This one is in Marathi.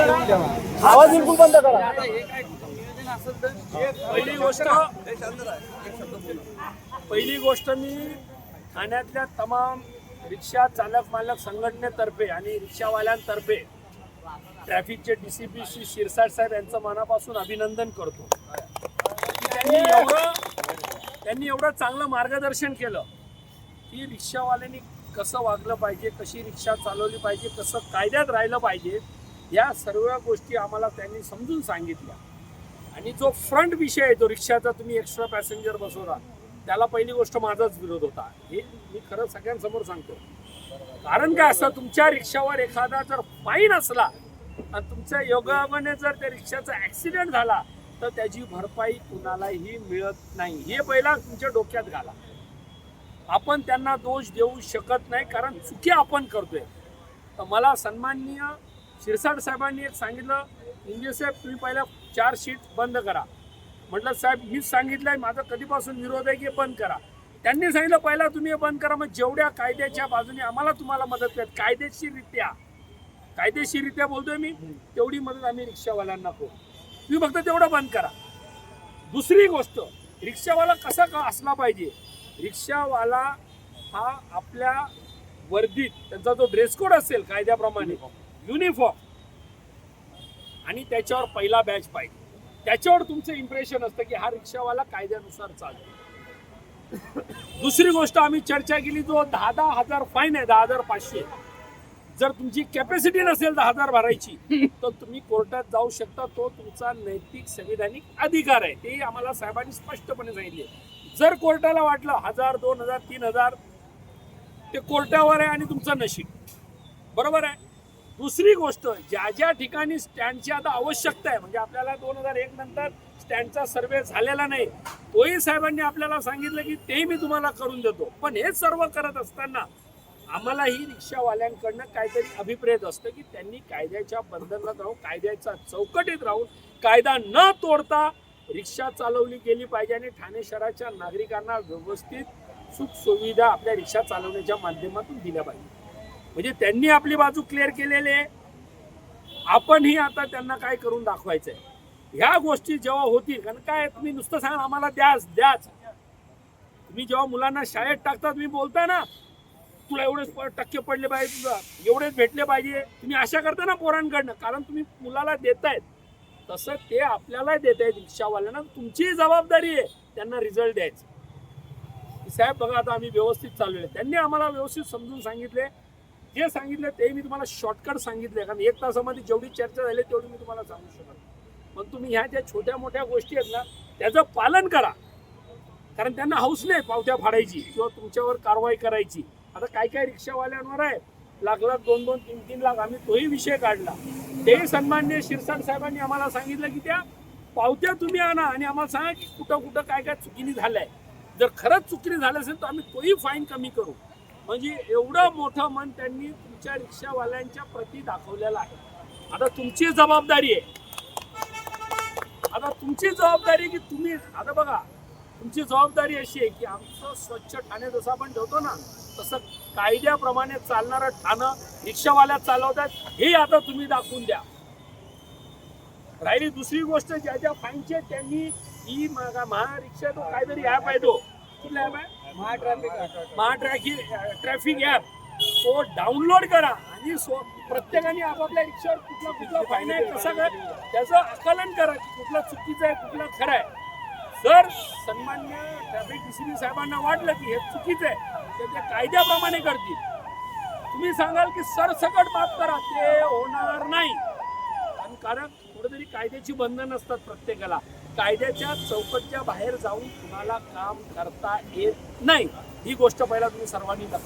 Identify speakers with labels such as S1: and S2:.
S1: आवाज बिलकुल बंद करा.
S2: पहिली गोष्ट मी ठाण्यातल्या तमाम रिक्षा चालक मालक संघटनेतर्फे आणि रिक्षावाल्यांतर्फे ट्रॅफिकचे DCP श्री शिरसाट साहेब यांचं मनापासून अभिनंदन करतो. त्यांनी एवढं चांगलं मार्गदर्शन केलं की रिक्षावाल्यांनी कसं वागलं पाहिजे, कशी रिक्षा चालवली पाहिजे, कसं कायद्यात राहिलं पाहिजे, या सर्व गोष्टी आम्हाला त्यांनी समजून सांगितल्या. आणि जो फ्रंट विषय आहे तो रिक्षाचा, तुम्ही एक्स्ट्रा पॅसेंजर बसवला, त्याला पहिली गोष्ट माझाच विरोध होता. हे मी खरं सगळ्यांसमोर सांगतो. कारण काय असं, तुमच्या रिक्षावर एखादा जर फाईन असला आणि तुमच्या योगाने जर त्या रिक्षाचा ॲक्सिडेंट झाला तर त्याची भरपाई कुणालाही मिळत नाही. हे पहिला तुमच्या डोक्यात घाला. आपण त्यांना दोष देऊ शकत नाही, कारण चुकी आपण करतोय. तर मला सन्माननीय शिरसाट साहेबांनी एक सांगितलं, इंजे साहेब तुम्ही पहिला 4 शीट बंद करा. म्हटलं साहेब मीच सांगितलंय, माझा कधीपासून विरोध आहे की बंद करा. त्यांनी सांगितलं पहिला तुम्ही बंद करा, मग जेवढ्या कायद्याच्या बाजूने आम्हाला तुम्हाला मदत करत, कायदेशीररित्या बोलतोय मी, तेवढी मदत आम्ही रिक्षावाल्यांना करू. तुम्ही फक्त तेवढं बंद करा. दुसरी गोष्ट, रिक्षावाला कसा का असला पाहिजे. रिक्षावाला हा आपल्या वर्दीत त्यांचा जो ड्रेस कोड असेल कायद्याप्रमाणे, युनिफॉर्म, आणि त्याच्यावर पहिला बॅच पाहिजे. त्याच्यावर तुमचं इम्प्रेशन असतं की हा रिक्षावाला कायद्यानुसार चालतो. दुसरी गोष्ट आम्ही चर्चा केली, जो 10,000 फाईन आहे, 10,500. जर तुमची कॅपॅसिटी नसेल 10,000 भरायची तर तुम्ही कोर्टात जाऊ शकता. तो तुमचा नैतिक संविधानिक अधिकार आहे. ते आम्हाला साहेबांनी स्पष्टपणे सांगितले. जर कोर्टाला वाटलं 1,000, 2,000, 3,000, ते कोर्टावर आहे आणि तुमचं नशीब. बरोबर आहे. दुसरी गोष्ट, ज्या ज्या ठिकाणी स्टँडची आता आवश्यकता आहे, म्हणजे आपल्याला 2001 नंतर स्टँडचा सर्वे झालेला नाही, तोही साहेबांनी आपल्याला सांगितलं की तेही मी तुम्हाला करून देतो. पण हे सर्व करत असताना आम्हालाही रिक्षावाल्यांकडनं काहीतरी अभिप्रेत असतं की त्यांनी कायद्याच्या बंधनात राहून, कायद्याच्या चौकटीत राहून, कायदा न तोडता रिक्षा चालवली गेली पाहिजे. आणि ठाणे शहराच्या नागरिकांना व्यवस्थित सुख सुविधा आपल्या रिक्षा चालवण्याच्या माध्यमातून दिल्या पाहिजे. म्हणजे त्यांनी आपली बाजू क्लिअर केलेली आहे, आपणही आता त्यांना काय करून दाखवायचंय. ह्या गोष्टी जेव्हा होतील, कारण काय तुम्ही नुसतं सांगा आम्हाला द्याच. तुम्ही जेव्हा मुलांना शाळेत टाकता, तुम्ही बोलता ना तुला एवढेच टक्के पडले पाहिजे, तुला एवढेच भेटले पाहिजे, तुम्ही आशा करता ना पोरांकडनं, कारण तुम्ही मुलाला देतायत. तसं ते आपल्याला देत आहेत रिक्षावाल्यांना. तुमची जबाबदारी आहे त्यांना रिझल्ट द्यायचं. साहेब बघा आता आम्ही व्यवस्थित चाललोय. त्यांनी आम्हाला व्यवस्थित समजून सांगितले. जे सांगितलं ते मी तुम्हाला शॉर्टकट सांगितले, कारण 1 तासामध्ये जेवढी चर्चा झाली तेवढी मी तुम्हाला सांगू शकत. पण तुम्ही ह्या ज्या छोट्या मोठ्या गोष्टी आहेत ना, त्याचं पालन करा. कारण त्यांना हौस नाही पावत्या फाडायची किंवा तुमच्यावर कारवाई करायची. आता काय रिक्षावाल्यांवर आहे लाख, 2-2, 3-3 लाख. आम्ही तोही विषय काढला. ते सन्माननीय शिरसाट साहेबांनी आम्हाला सांगितलं की त्या पावत्या तुम्ही आणा आणि आम्हाला सांगा की कुठं काय चुकीने झालंय. जर खरंच चुकीने झालं असेल तर आम्ही तोही फाईन कमी करू. म्हणजे एवढं मोठं मन त्यांनी तुमच्या रिक्षावाल्यांच्या प्रती दाखवलेलं आहे. आता तुमची जबाबदारी आहे, की तुम्ही आता बघा, तुमची जबाबदारी अशी आहे की आमचं स्वच्छ ठाणे जसं आपण ठेवतो ना, तसं कायद्याप्रमाणे चालणारं ठाणं रिक्षावाल्या चालवतात हे आता तुम्ही दाखवून द्या. राहिली दुसरी गोष्ट, ज्या फाईनचे त्यांनी ही महारिक्षा तो काहीतरी ॲप आहे, तो कुठला ॲप आहे, ट्रॅफिक ॲप, तो डाउनलोड करा आणि प्रत्येकाने आपापल्या रिक्षावर कुठला फाईन आहे कसा काय त्याचं आकलन करा की कुठला चुकीचं आहे कुठला खरं आहे. जर सन्मान्य ट्रॅफिक DCP साहेबांना वाटलं की हे चुकीचं आहे तर ते कायद्याप्रमाणे करतील. तुम्ही सांगाल की सरसकट माफ करा, ते होणार नाही. कारण कुठेतरी कायद्याची बंधन असतात प्रत्येकाला. कायद्याच्या चौकटच्या बाहेर जाऊन कुणाला काम करता येत नाही. ही गोष्ट पहिला तुम्ही सर्वांनी लक्षात